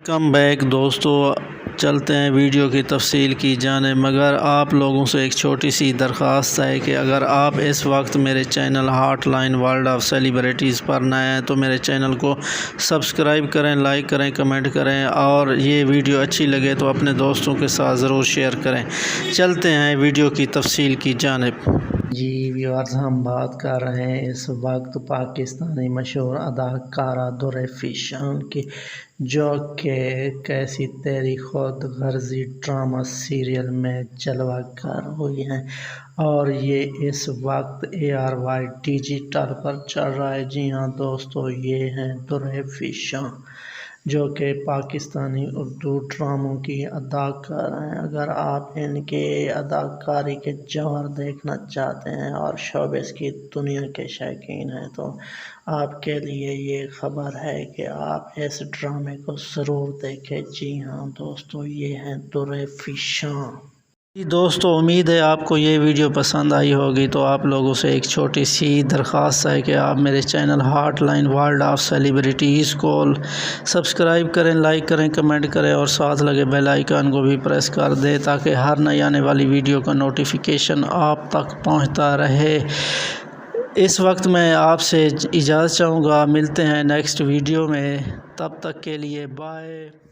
Come back دوستو، چلتے ہیں ویڈیو کی تفصیل کی جانب، مگر آپ لوگوں سے ایک چھوٹی سی درخواست ہے کہ اگر آپ اس وقت میرے channel hot line World of Celebrities پر نئے ہیں تو میرے چینل کو سبسکرائب کریں، لائک کریں، کمنٹ کریں اور یہ ویڈیو اچھی لگے تو اپنے دوستوں کے ساتھ ضرور شیئر کریں۔ چلتے ہیں ویڈیو کی تفصیل کی جانب۔ جی ویورز، ہم بات کر رہے ہیں اس وقت پاکستانی مشہور اداکارہ در فیشان کی، جو کہ کیسی تیری خود غرضی ڈرامہ سیریل میں جلوہ گر ہوئی ہیں اور یہ اس وقت ARY ڈیجیٹل پر چل رہا ہے۔ جی ہاں دوستو، یہ ہیں در فیشان، جو کہ پاکستانی اردو ڈراموں کی اداکار ہیں۔ اگر آپ ان کے اداکاری کے جوہر دیکھنا چاہتے ہیں اور شوبز کی دنیا کے شائقین ہیں تو آپ کے لیے یہ خبر ہے کہ آپ اس ڈرامے کو ضرور دیکھیں۔ جی ہاں دوستو، یہ ہیں در فیشان۔ دوستو، امید ہے آپ کو یہ ویڈیو پسند آئی ہوگی، تو آپ لوگوں سے ایک چھوٹی سی درخواست ہے کہ آپ میرے channel hot line World of Celebrities کو سبسکرائب کریں، لائک کریں، کمنٹ کریں اور ساتھ لگے بیل آئیکن کو بھی پریس کر دیں تاکہ ہر نئی آنے والی ویڈیو کا نوٹیفیکیشن آپ تک پہنچتا رہے۔ اس وقت میں آپ سے اجازت چاہوں گا، ملتے ہیں نیکسٹ ویڈیو میں، تب تک کے لیے بائے۔